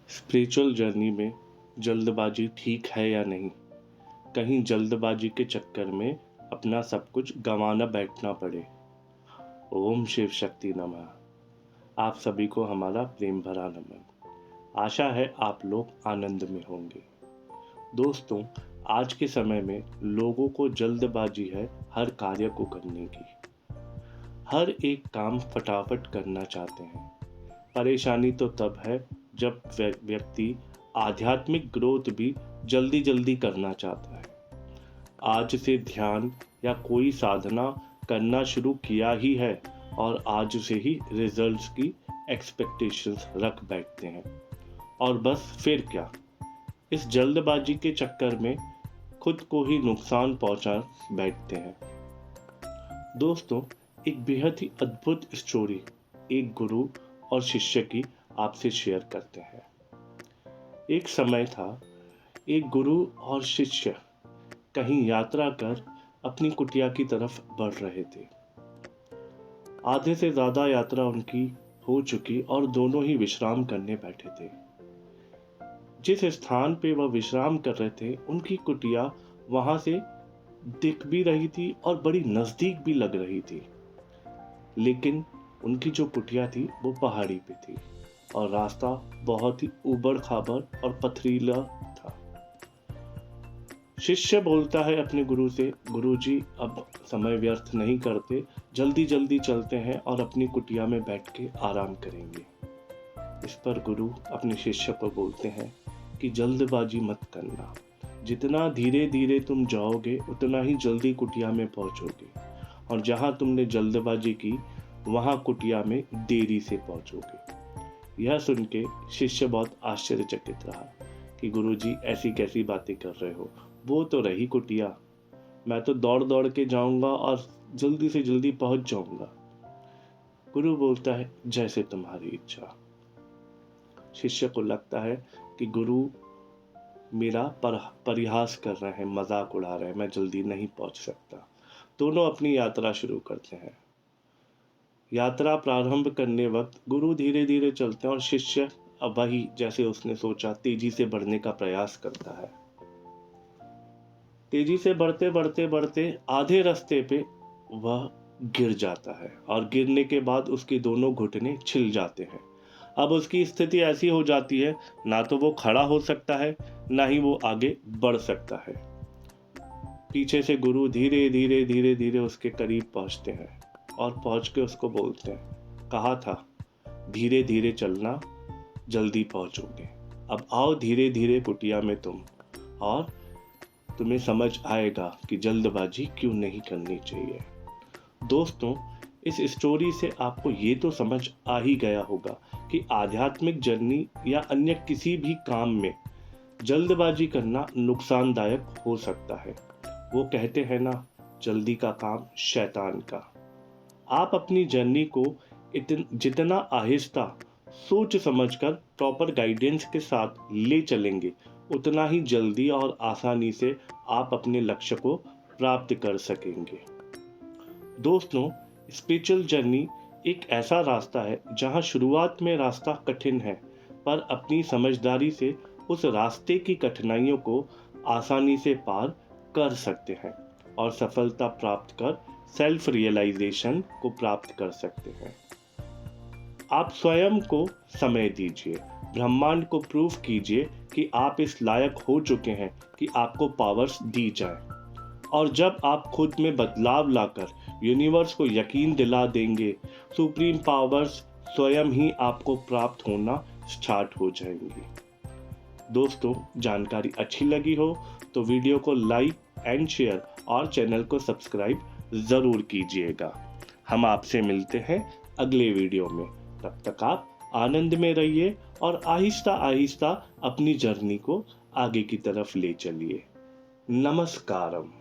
Spiritual journey में जल्दबाजी ठीक है या नहीं? कहीं जल्दबाजी के चक्कर में अपना सब कुछ गंवाना बैठना पड़े। ओम शिव शक्ति नमः। आप सभी को हमारा प्रेम भरा नमन। आशा है आप लोग आनंद में होंगे। दोस्तों, आज के समय में लोगों को जल्दबाजी है हर कार्य को करने की। हर एक काम फटाफट करना चाहते हैं। परेशानी तो तब है जब व्यक्ति आध्यात्मिक ग्रोथ भी जल्दी जल्दी करना चाहता है। आज से ध्यान या कोई साधना करना शुरू किया ही है और आज से ही रिजल्ट्स की एक्सपेक्टेशंस रख बैठते हैं और बस फिर क्या, इस जल्दबाजी के चक्कर में खुद को ही नुकसान पहुंचा बैठते हैं। दोस्तों, एक बेहद ही अद्भुत स्टोरी एक गुरु और शिष्य की आपसे शेयर करते हैं। एक समय था, एक गुरु और शिष्य कहीं यात्रा कर अपनी कुटिया की तरफ बढ़ रहे थे। आधे से ज्यादा यात्रा उनकी हो चुकी और दोनों ही विश्राम करने बैठे थे। जिस स्थान पे वह विश्राम कर रहे थे, उनकी कुटिया वहां से दिख भी रही थी और बड़ी नजदीक भी लग रही थी। लेकिन उनकी जो कुटिया थी वो पहाड़ी पे थी और रास्ता बहुत ही ऊबड़ खाबड़ और पथरीला था। शिष्य बोलता है अपने गुरु से, गुरुजी अब समय व्यर्थ नहीं करते, जल्दी जल्दी चलते हैं और अपनी कुटिया में बैठ के आराम करेंगे। इस पर गुरु अपने शिष्य को बोलते हैं कि जल्दबाजी मत करना, जितना धीरे धीरे तुम जाओगे उतना ही जल्दी कुटिया में पहुंचोगे और जहां तुमने जल्दबाजी की वहां कुटिया में देरी से पहुंचोगे। यह सुन के शिष्य बहुत आश्चर्यचकित रहा कि गुरुजी ऐसी कैसी बातें कर रहे हो, वो तो रही कुटिया, मैं तो दौड़ दौड़ के जाऊंगा और जल्दी से जल्दी पहुंच जाऊंगा। गुरु बोलता है जैसे तुम्हारी इच्छा। शिष्य को लगता है कि गुरु मेरा परिहास कर रहे हैं, मजाक उड़ा रहे हैं, मैं जल्दी नहीं पहुंच सकता। दोनों अपनी यात्रा शुरू करते हैं। यात्रा प्रारंभ करने वक्त गुरु धीरे धीरे चलते हैं और शिष्य अब वही जैसे उसने सोचा तेजी से बढ़ने का प्रयास करता है। तेजी से बढ़ते बढ़ते बढ़ते आधे रास्ते पे वह गिर जाता है और गिरने के बाद उसके दोनों घुटने छिल जाते हैं। अब उसकी स्थिति ऐसी हो जाती है, ना तो वो खड़ा हो सकता है, ना ही वो आगे बढ़ सकता है। पीछे से गुरु धीरे धीरे धीरे धीरे उसके करीब पहुंचते हैं और पहुंच के उसको बोलते हैं, कहा था धीरे धीरे चलना, जल्दी पहुंचोगे। अब आओ धीरे धीरे कुटिया में तुम, और तुम्हें समझ आएगा कि जल्दबाजी क्यों नहीं करनी चाहिए। दोस्तों, इस स्टोरी से आपको ये तो समझ आ ही गया होगा कि आध्यात्मिक जर्नी या अन्य किसी भी काम में जल्दबाजी करना नुकसानदायक हो सकता है। वो कहते हैं ना, जल्दी का काम शैतान का। आप अपनी जर्नी को जितना आहिस्ता सोच समझकर प्रॉपर गाइडेंस के साथ ले चलेंगे, उतना ही जल्दी और आसानी से आप अपने लक्ष्य को प्राप्त कर सकेंगे। दोस्तों, स्पिरिचुअल जर्नी एक ऐसा रास्ता है जहां शुरुआत में रास्ता कठिन है, पर अपनी समझदारी से उस रास्ते की कठिनाइयों को आसानी से पार कर सकते हैं और सफलता प्राप्त कर सेल्फ रियलाइजेशन को प्राप्त कर सकते हैं। आप स्वयं को समय दीजिए, ब्रह्मांड को प्रूव कीजिए कि आप इस लायक हो चुके हैं कि आपको पावर्स दी जाए। और जब आप खुद में बदलाव लाकर यूनिवर्स को यकीन दिला देंगे, सुप्रीम पावर्स स्वयं ही आपको प्राप्त होना स्टार्ट हो जाएंगी। दोस्तों, जानकारी अच्छी लगी हो तो वीडियो को लाइक एंड शेयर और चैनल को सब्सक्राइब जरूर कीजिएगा। हम आपसे मिलते हैं अगले वीडियो में। तब तक आप आनंद में रहिए और आहिस्ता आहिस्ता अपनी जर्नी को आगे की तरफ ले चलिए। नमस्कारम।